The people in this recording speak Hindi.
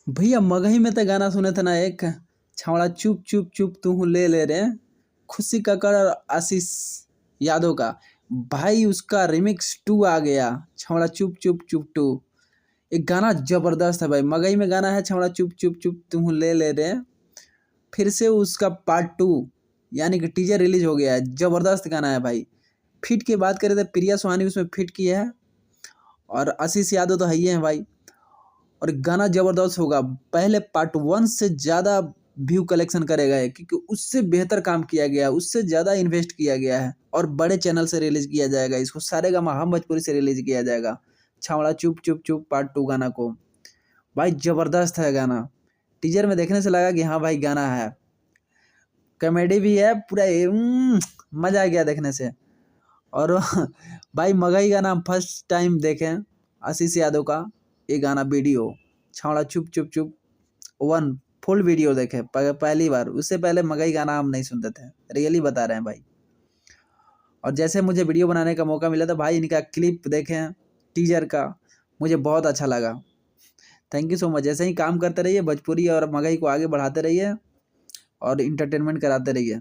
भैया मगही में तो गाना सुने थे ना एक, छावड़ा चुप चुप चुप तू ले ले रे, खुशी कक्कड़ और आशीष यादव का। भाई उसका रिमिक्स 2 आ गया, छावड़ा चुप चुप चुप 2। एक गाना जबरदस्त है भाई, मगही में गाना है छावड़ा चुप चुप चुप तू ले ले रे। फिर से उसका पार्ट 2 यानी कि टीजर रिलीज हो गया है, जबरदस्त गाना है भाई। फिट की बात करें तो प्रिया सुहानी उसमें फिट की है, और आशीष यादव तो है ही है भाई। और गाना जबरदस्त होगा, पहले पार्ट 1 से ज़्यादा व्यू कलेक्शन करेगा ये, क्योंकि उससे बेहतर काम किया गया है, उससे ज़्यादा इन्वेस्ट किया गया है, और बड़े चैनल से रिलीज किया जाएगा इसको, सारेगामा हम भोजपुरी से रिलीज किया जाएगा छावड़ा चुप चुप चुप पार्ट 2 गाना को। भाई जबरदस्त है गाना, टीजर में देखने से लगा कि हाँ भाई गाना है, कॉमेडी भी है पूरा, मजा आ गया देखने से। और भाई मगही का नाम फर्स्ट टाइम देखें आशीष यादव का, ये गाना वीडियो छावड़ा चुप चुप चुप 1 फुल वीडियो देखे पहली बार, उससे पहले मगही का नाम नहीं सुनते थे, रियली बता रहे हैं भाई। और जैसे मुझे वीडियो बनाने का मौका मिला तो भाई इनका क्लिप देखें टीजर का, मुझे बहुत अच्छा लगा। थैंक यू सो मच, ऐसे ही काम करते रहिए, भोजपुरी और मगही को आगे बढ़ाते रहिए और इंटरटेनमेंट कराते रहिए।